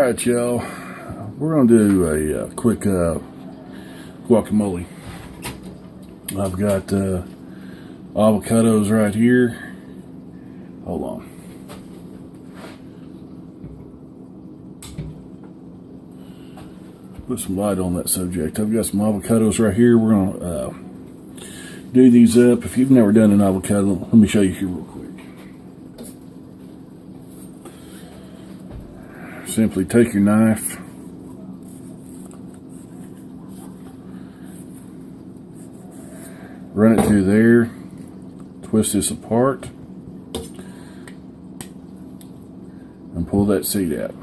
Alright, y'all. We're going to do a quick guacamole. I've got avocados right here. Hold on. Put some light on that subject. I've got some avocados right here. We're going to do these up. If you've never done an avocado, let me show you here real quick. Simply take your knife, run it through there, twist this apart, and pull that seed out.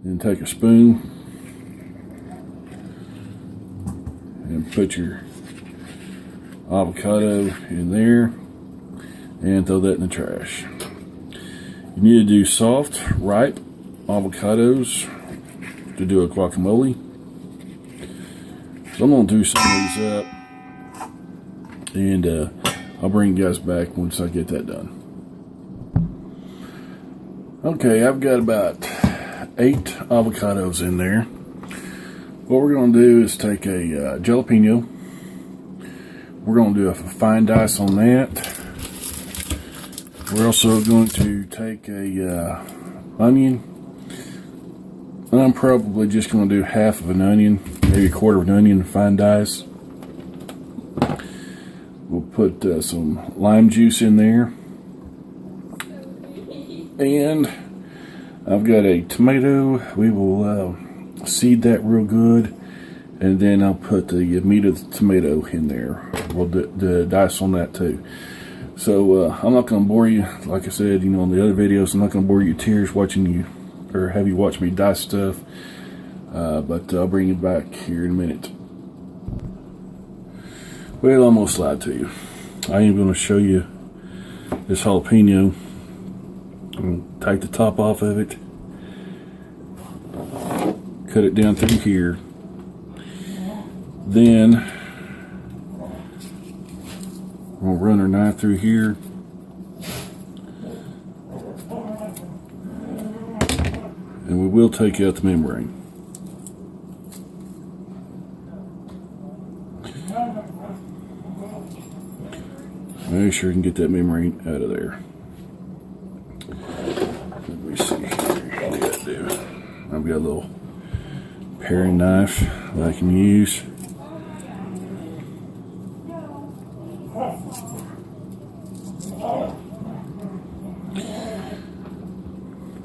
Then take a spoon and put your avocado in there and throw that in the trash. You need to do soft, ripe avocados to do a guacamole. So I'm going to do some of these up, and I'll bring you guys back once I get that done. Okay, I've got about 8 avocados in there. What we're going to do is take a jalapeno. We're going to do a fine dice on that. We're also going to take a onion. I'm probably just going to do half of an onion, maybe a quarter of an onion, fine dice. We'll put some lime juice in there. And I've got a tomato. We will seed that real good. And then I'll put the meat of the tomato in there. We'll do the dice on that too. So I'm not going to bore you, like I said, in the other videos, I'm not going to bore you to tears watching you, or have you watch me dice stuff, but I'll bring you back here in a minute. Well, I'm going to slide to you. I am going to show you this jalapeno. I'm going to take the top off of it, cut it down through here, then we'll run our knife through here, and we will take out the membrane. Make sure you can get that membrane out of there. Let me see here. What do I do? I've got a little paring knife that I can use.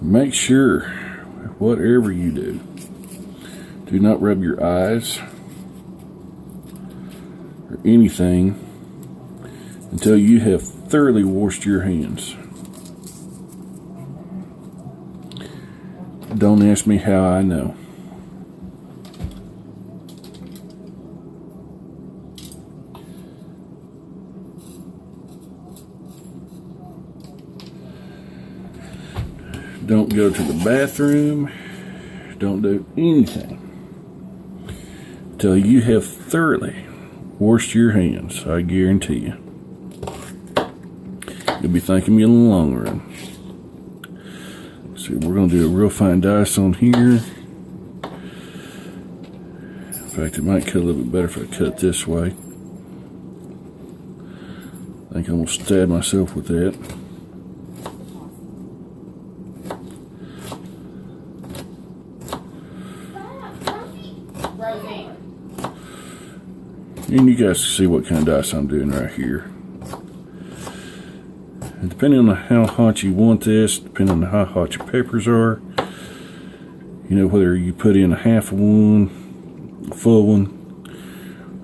Make sure, whatever you do, do not rub your eyes or anything until you have thoroughly washed your hands. Don't ask me how I know. Don't go to the bathroom. Don't do anything until you have thoroughly washed your hands. I guarantee you. You'll be thanking me in the long run. See, we're going to do a real fine dice on here. In fact, it might cut a little bit better if I cut it this way. I think I'm going to stab myself with that. And you guys can see what kind of dice I'm doing right here. And depending on how hot you want this, depending on how hot your peppers are, whether you put in a half of one, a full one,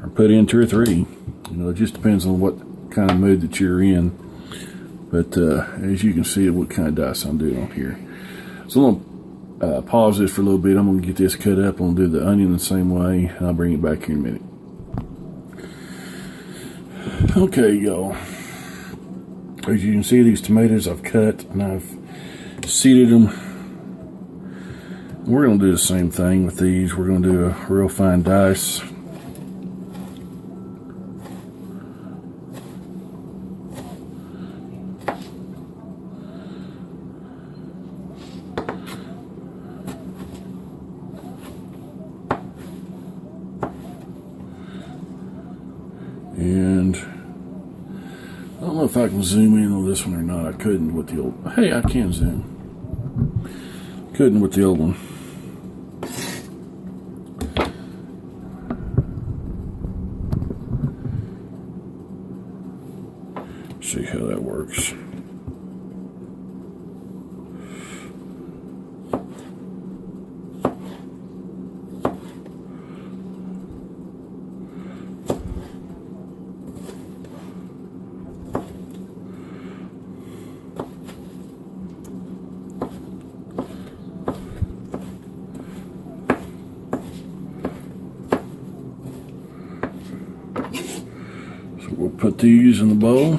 or put in 2 or 3. It just depends on what kind of mood that you're in. But as you can see, what kind of dice I'm doing on here. So I'm going to pause this for a little bit. I'm going to get this cut up. I'm going to do the onion the same way, and I'll bring it back here in a minute. Okay, y'all. As you can see, these tomatoes I've cut and I've seeded them. We're going to do the same thing with these. We're going to do a real fine dice. And I don't know if I can zoom in on this one or not. I couldn't with the old. Hey, I can zoom. Couldn't with the old one. See how that works. So we'll put these in the bowl.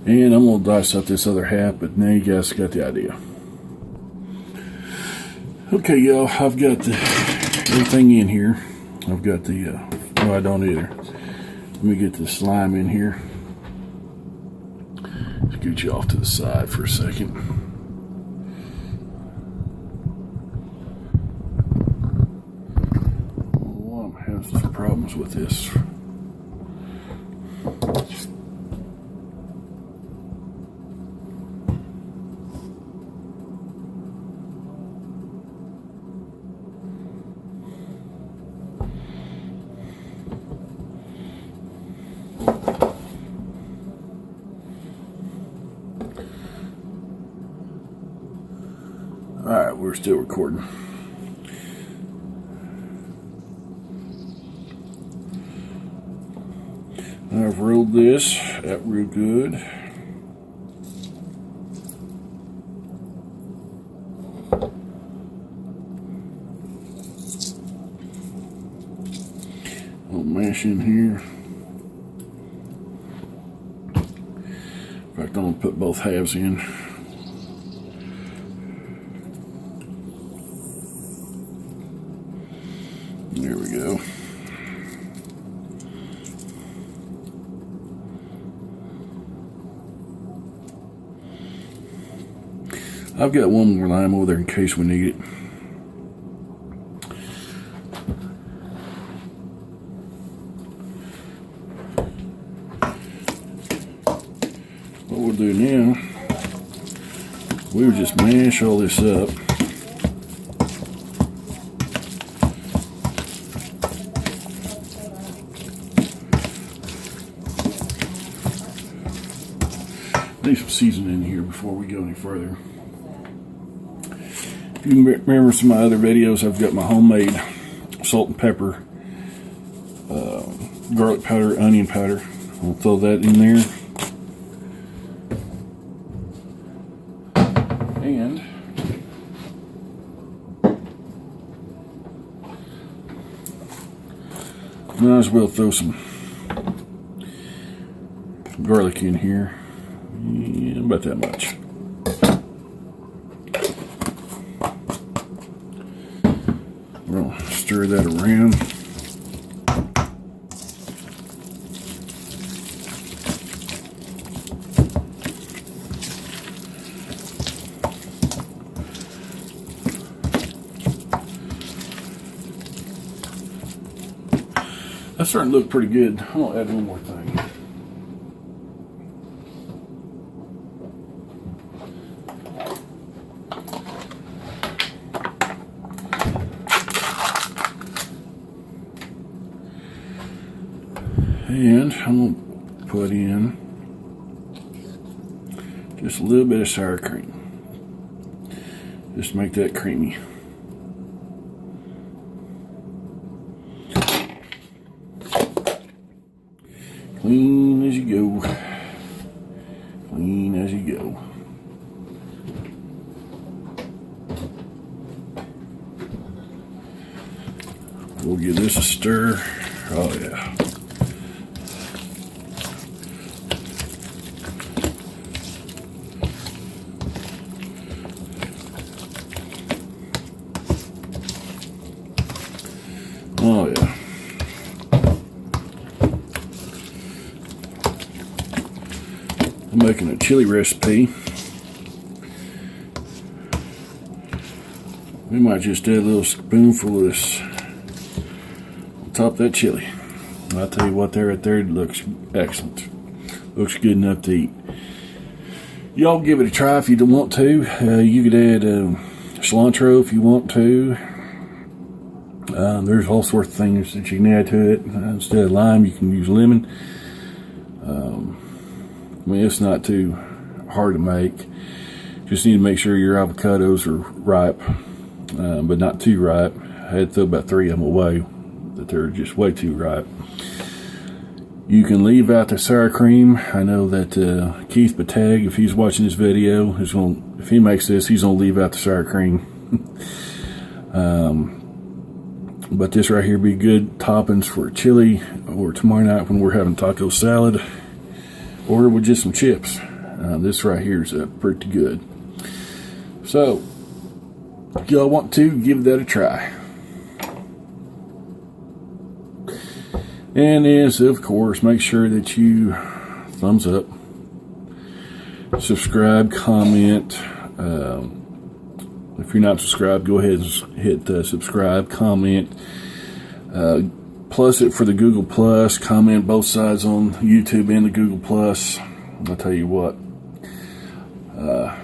And I'm going to dice up this other half, but now you guys got the idea. Okay, y'all, I've got everything in here. I've got the, no, I don't either. Let me get the slime in here. Scoot you off to the side for a second. Oh, I'm having some problems with this. Alright, we're still recording. I've rolled this out real good. I'll mash in here. In fact, I'm going to put both halves in. There we go. I've got one more lime over there in case we need it. What we'll do now, we'll just mash all this up. Need some seasoning in here before we go any further. If you can remember some of my other videos, I've got my homemade salt and pepper, garlic powder, onion powder. I'll throw that in there. And might as well throw some garlic in here. Yeah, about that much. We'll stir that around. That's starting to look pretty good. I'll add one more thing. And I'm going to put in just a little bit of sour cream. Just to make that creamy. Clean as you go. Clean as you go. We'll give this a stir. Oh yeah. Oh yeah. I'm making a chili recipe. We might just add a little spoonful of this on top of that chili. I'll tell you what, there right there, it looks excellent. Looks good enough to eat. Y'all give it a try if you don't want to. You could add cilantro if you want to. There's all sorts of things that you can add to it. Instead of lime, you can use lemon. I mean, it's not too hard to make. Just need to make sure your avocados are ripe, but not too ripe. I had to throw about 3 of them away, that they're just way too ripe. You can leave out the sour cream. I know that Keith Batag, if he's watching this video, if he makes this, he's gonna leave out the sour cream. But this right here be good toppings for chili, or tomorrow night when we're having taco salad, or with just some chips. This right here is pretty good. So, if y'all want to, give that a try. And as of course, make sure that you thumbs up, subscribe, comment. If you're not subscribed, go ahead and hit subscribe, comment. Plus it for the Google Plus. Comment both sides on YouTube and the Google Plus. I'll tell you what,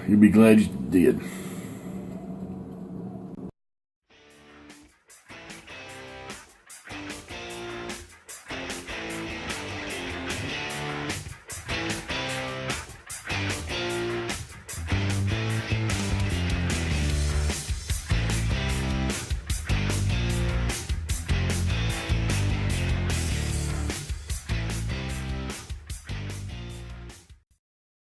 you'll be glad you did.